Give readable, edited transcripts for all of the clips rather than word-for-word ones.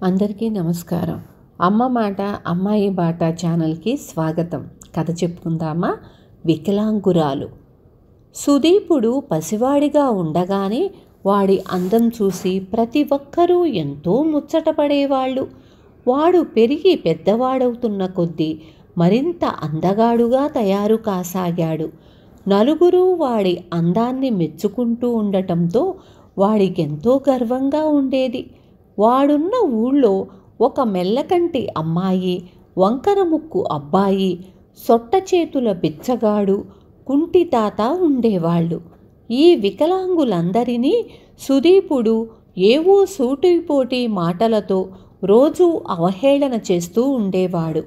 అందరికీ నమస్కారం. అమ్మ మాట అమ్మాయి బాట ఛానల్కి స్వాగతం. కథ చెప్పుకుందామా? వికలాంగురాలు. సుదీపుడు పసివాడిగా ఉండగానే వాడి అందం చూసి ప్రతి ఒక్కరూ ఎంతో ముచ్చటపడేవాళ్ళు. వాడు పెరిగి పెద్దవాడవుతున్న కొద్దీ మరింత అందగాడుగా తయారు కాసాగాడు. నలుగురు వాడి అందాన్ని మెచ్చుకుంటూ ఉండటంతో వాడికెంతో గర్వంగా ఉండేది. వాడున్న ఊళ్ళో ఒక మెల్లకంటి అమ్మాయి, వంకర ముక్కు అబ్బాయి, సొట్ట చేతుల బిచ్చగాడు, కుంటి తాత ఉండేవాళ్ళు. ఈ వికలాంగులందరినీ సుదీపుడు ఏవో సూటిపోటి మాటలతో రోజూ అవహేళన చేస్తూ ఉండేవాడు.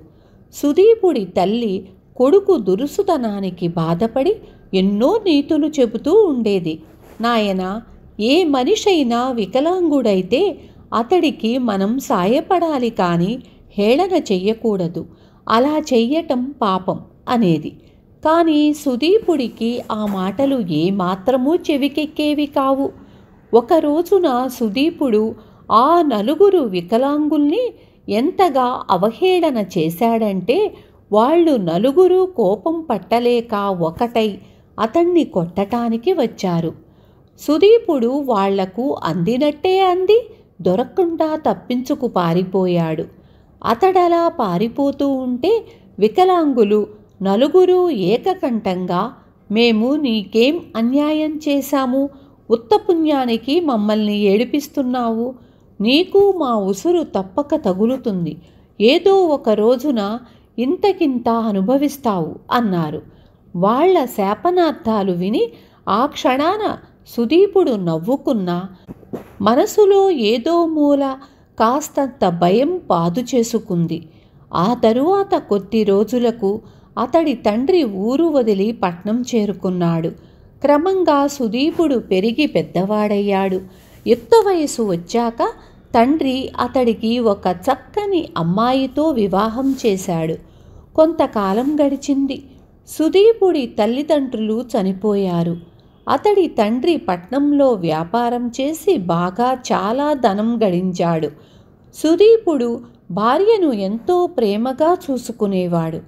సుదీపుడి తల్లి కొడుకు దురుసుతనానికి బాధపడి ఎన్నో నీతులు చెబుతూ ఉండేది. నాయనా, ఏ మనిషైనా వికలాంగుడైతే అతడికి మనం సాయపడాలి కానీ హేళన చెయ్యకూడదు. అలా చెయ్యటం పాపం అనేది. కానీ సుదీపుడికి ఆ మాటలు ఏమాత్రమూ చెవికెక్కేవి కావు. ఒక రోజున సుదీపుడు ఆ నలుగురు వికలాంగుల్ని ఎంతగా అవహేళన చేశాడంటే వాళ్ళు నలుగురు కోపం పట్టలేక ఒకటై అతన్ని కొట్టటానికి వచ్చారు. సుదీపుడు వాళ్లకు అందినట్టే అంది దొరకకుండా తప్పించుకు పారిపోయాడు. అతడలా పారిపోతూ ఉంటే వికలాంగులు నలుగురు ఏకకంఠంగా, మేము నీకేం అన్యాయం చేశాము? ఉత్తపుణ్యానికి మమ్మల్ని ఏడిపిస్తున్నావు. నీకు మా ఉసురు తప్పక తగులుతుంది. ఏదో ఒక రోజున ఇంతకింత అనుభవిస్తావు అన్నారు. వాళ్ల శాపనార్థాలు విని ఆ క్షణాన సుదీపుడు నవ్వుకున్నా మనసులో ఏదో మూల కాస్తంత భయం పాదు చేసుకుంది. ఆ తరువాత కొద్ది రోజులకు అతడి తండ్రి ఊరు వదిలి పట్నం చేరుకున్నాడు. క్రమంగా సుదీపుడు పెరిగి పెద్దవాడయ్యాడు. యుక్త వయసు వచ్చాక తండ్రి అతడికి ఒక చక్కని అమ్మాయితో వివాహం చేశాడు. కొంతకాలం గడిచింది. సుదీపుడి తల్లిదండ్రులు చనిపోయారు. అతడి తండ్రి పట్నంలో వ్యాపారం చేసి బాగా చాలా ధనం గడించాడు. సుదీపుడు భార్యను ఎంతో ప్రేమగా చూసుకునేవాడు.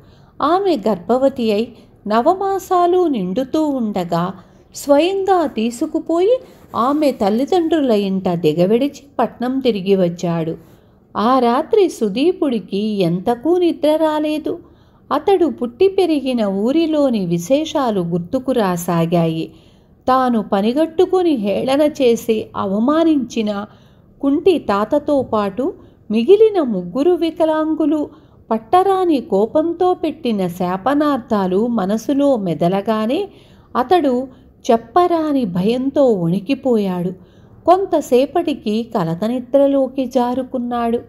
ఆమె గర్భవతి అయి నవమాసాలు నిండుతూ ఉండగా స్వయంగా తీసుకుపోయి ఆమె తల్లిదండ్రుల ఇంట దిగవిడిచి పట్నం తిరిగి వచ్చాడు. ఆ రాత్రి సుదీపుడికి ఎంతకూ నిద్ర రాలేదు. అతడు పుట్టి పెరిగిన ఊరిలోని విశేషాలు గుర్తుకు రాసాగాయి. తాను పనిగట్టుకుని హేళన చేసి అవమానించిన కుంటి తాతతో పాటు మిగిలిన ముగ్గురు వికలాంగులు పట్టరాని కోపంతో పెట్టిన శాపనార్థాలు మనసులో మెదలగానే అతడు చెప్పరాని భయంతో వణికిపోయాడు. కొంతసేపటికి కలతనిద్రలోకి జారుకున్నాడు.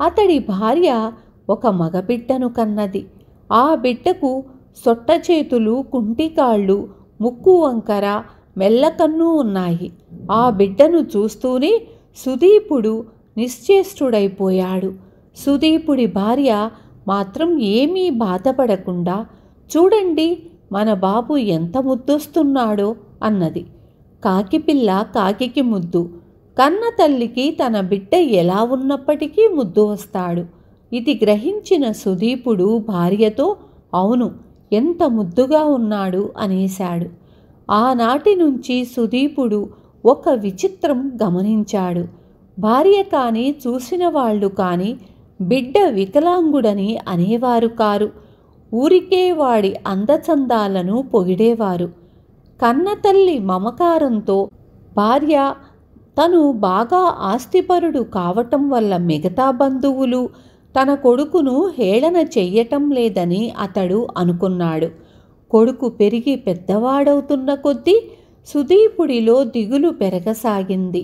అతడి భార్య ఒక మగబిడ్డను కన్నది. ఆ బిడ్డకు సొట్ట చేతులు, కుంటికాళ్ళు, ముక్కు వంకర, మెల్లకన్ను ఉన్నాయి. ఆ బిడ్డను చూస్తూనే సుదీపుడు నిశ్చేష్టుడైపోయాడు. సుదీపుడి భార్య మాత్రం ఏమీ బాధపడకుండా, చూడండి మన బాబు ఎంత ముద్దొస్తున్నాడో అన్నది. కాకిపిల్ల కాకికి ముద్దు. కన్న తల్లికి తన బిడ్డ ఎలా ఉన్నప్పటికీ ముద్దు వస్తాడు. ఇది గ్రహించిన సుదీపుడు భార్యతో, అవును, ఎంత ముద్దుగా ఉన్నాడు అనేశాడు. ఆనాటి నుంచి సుదీపుడు ఒక విచిత్రం గమనించాడు. భార్య కానీ చూసిన వాళ్ళు కానీ బిడ్డ వికలాంగుడని అనేవారు కారు. ఊరికే వాడి అందచందాలను పొగిడేవారు. కన్నతల్లి మమకారంతో భార్య తను బాగా ఆస్తిపరుడు కావటం వల్ల మిగతా బంధువులు తన కొడుకును హేళన చెయ్యటం లేదని అతడు అనుకున్నాడు. కొడుకు పెరిగి పెద్దవాడవుతున్న కొద్దీ సుదీపుడిలో దిగులు పెరగసాగింది.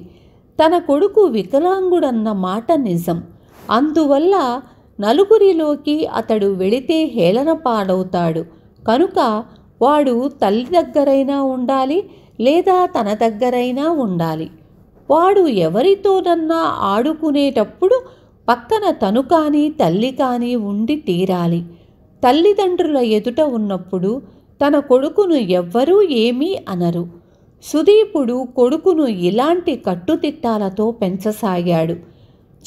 తన కొడుకు వికలాంగుడన్న మాట నిజం. అందువల్ల నలుగురిలోకి అతడు వెళితే హేళన పాడవుతాడు. కనుక వాడు తల్లి దగ్గరైనా ఉండాలి, లేదా తన దగ్గరైనా ఉండాలి. వాడు ఎవరితోనన్నా ఆడుకునేటప్పుడు పక్కన తను కానీ తల్లి కానీ ఉండి తీరాలి. తల్లిదండ్రుల ఎదుట ఉన్నప్పుడు తన కొడుకును ఎవ్వరూ ఏమీ అనరు. సుదీపుడు కొడుకును ఇలాంటి కట్టుదిట్టాలతో పెంచసాగాడు.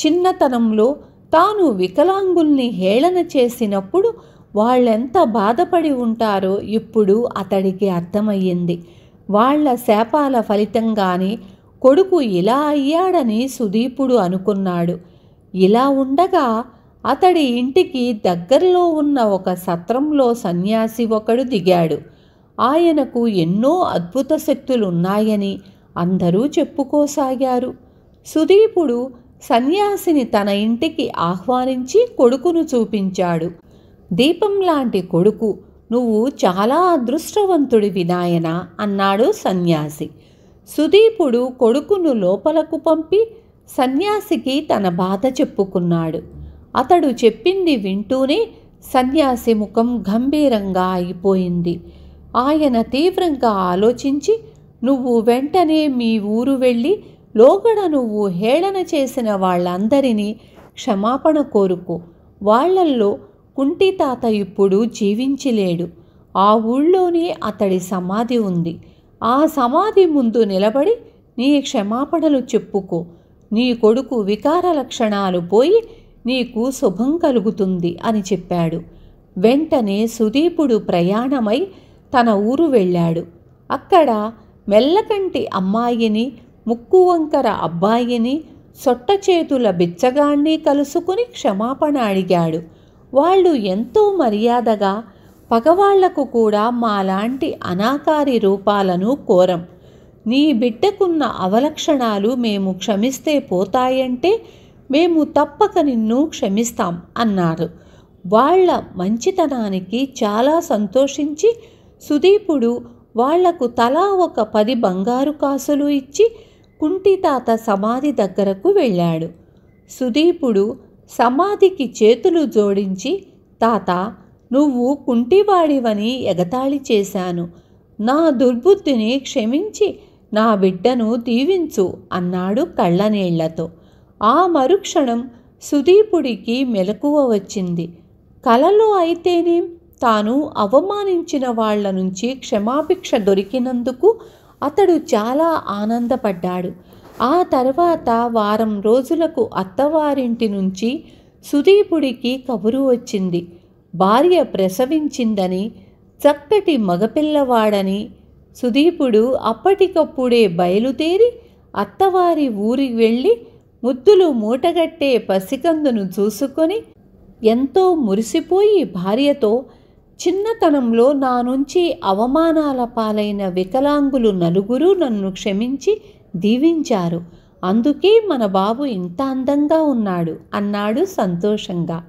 చిన్నతనంలో తాను వికలాంగుల్ని హేళన చేసినప్పుడు వాళ్ళెంత బాధపడి ఉంటారో ఇప్పుడు అతడికి అర్థమయ్యింది. వాళ్ల శాపాల ఫలితంగానే కొడుకు ఇలా అయ్యాడని సుదీపుడు అనుకున్నాడు. ఇలా ఉండగా అతడి ఇంటికి దగ్గరలో ఉన్న ఒక సత్రంలో సన్యాసి ఒకడు దిగాడు. ఆయనకు ఎన్నో అద్భుత శక్తులున్నాయని అందరూ చెప్పుకోసాగారు. సుదీపుడు సన్యాసిని తన ఇంటికి ఆహ్వానించి కొడుకును చూపించాడు. దీపం లాంటి కొడుకు, నువ్వు చాలా అదృష్టవంతుడివి నాయనా అన్నాడు సన్యాసి. సుదీపుడు కొడుకును లోపలకు పంపి సన్యాసికి తన బాధ చెప్పుకున్నాడు. అతడు చెప్పింది వింటూనే సన్యాసి ముఖం గంభీరంగా అయిపోయింది. ఆయన తీవ్రంగా ఆలోచించి, నువ్వు వెంటనే మీ ఊరు వెళ్ళి లోగడ నువ్వు హేళన చేసిన వాళ్ళందరినీ క్షమాపణ కోరుకో. వాళ్లల్లో కుంటి తాత ఇప్పుడు జీవించలేడు. ఆ ఊళ్ళోనే అతడి సమాధి ఉంది. ఆ సమాధి ముందు నిలబడి నీ క్షమాపణలు చెప్పుకో. నీ కొడుకు వికార లక్షణాలు పోయి నీకు శుభం కలుగుతుంది అని చెప్పాడు. వెంటనే సుదీపుడు ప్రయాణమై తన ఊరు వెళ్ళాడు. అక్కడ మెల్లకంటి అమ్మాయిని, ముక్కువంకర అబ్బాయిని, సొట్టచేతుల బిచ్చగాణ్ణి కలుసుకుని క్షమాపణ అడిగాడు. వాళ్ళు ఎంతో మర్యాదగా, పగవాళ్లకు కూడా మాలాంటి అనాకారి రూపాలను కోరం. నీ బిడ్డకున్న అవలక్షణాలు మేము క్షమిస్తే పోతాయంటే మేము తప్పక నిన్ను క్షమిస్తాం అన్నారు. వాళ్ల మంచితనానికి చాలా సంతోషించి సుదీపుడు వాళ్లకు తలా ఒక 10 బంగారు కాసులు ఇచ్చి కుంటితాత సమాధి దగ్గరకు వెళ్ళాడు. సుదీపుడు సమాధికి చేతులు జోడించి, తాత, నువ్వు కుంటివాడివని ఎగతాళి చేశాను. నా దుర్బుద్ధిని క్షమించి నా బిడ్డను దీవించు అన్నాడు కళ్ళనీళ్లతో. ఆ మరుక్షణం సుదీపుడికి మెలకువ వచ్చింది. కలలో అయితేనేం తాను అవమానించిన వాళ్ల నుంచి క్షమాభిక్ష దొరికినందుకు అతడు చాలా ఆనందపడ్డాడు. ఆ తర్వాత వారం రోజులకు అత్తవారింటి నుంచి సుదీపుడికి కబురు వచ్చింది. భార్య ప్రసవించిందని, చక్కటి మగపిల్లవాడని. సుదీపుడు అప్పటికప్పుడే బయలుదేరి అత్తవారి ఊరికి వెళ్ళి ముద్దులు మూటగట్టే పసికందును చూసుకొని ఎంతో మురిసిపోయి భార్యతో, చిన్నతనంలో నా నుంచి అవమానాల పాలైన వికలాంగులు నలుగురు నన్ను క్షమించి దీవించారు. అందుకే మన బాబు ఇంత అందంగా ఉన్నాడు అన్నాడు సంతోషంగా.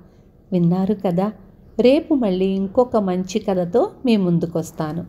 విన్నారు కదా. రేపు మళ్ళీ ఇంకొక మంచి కథతో మీ ముందుకొస్తాను.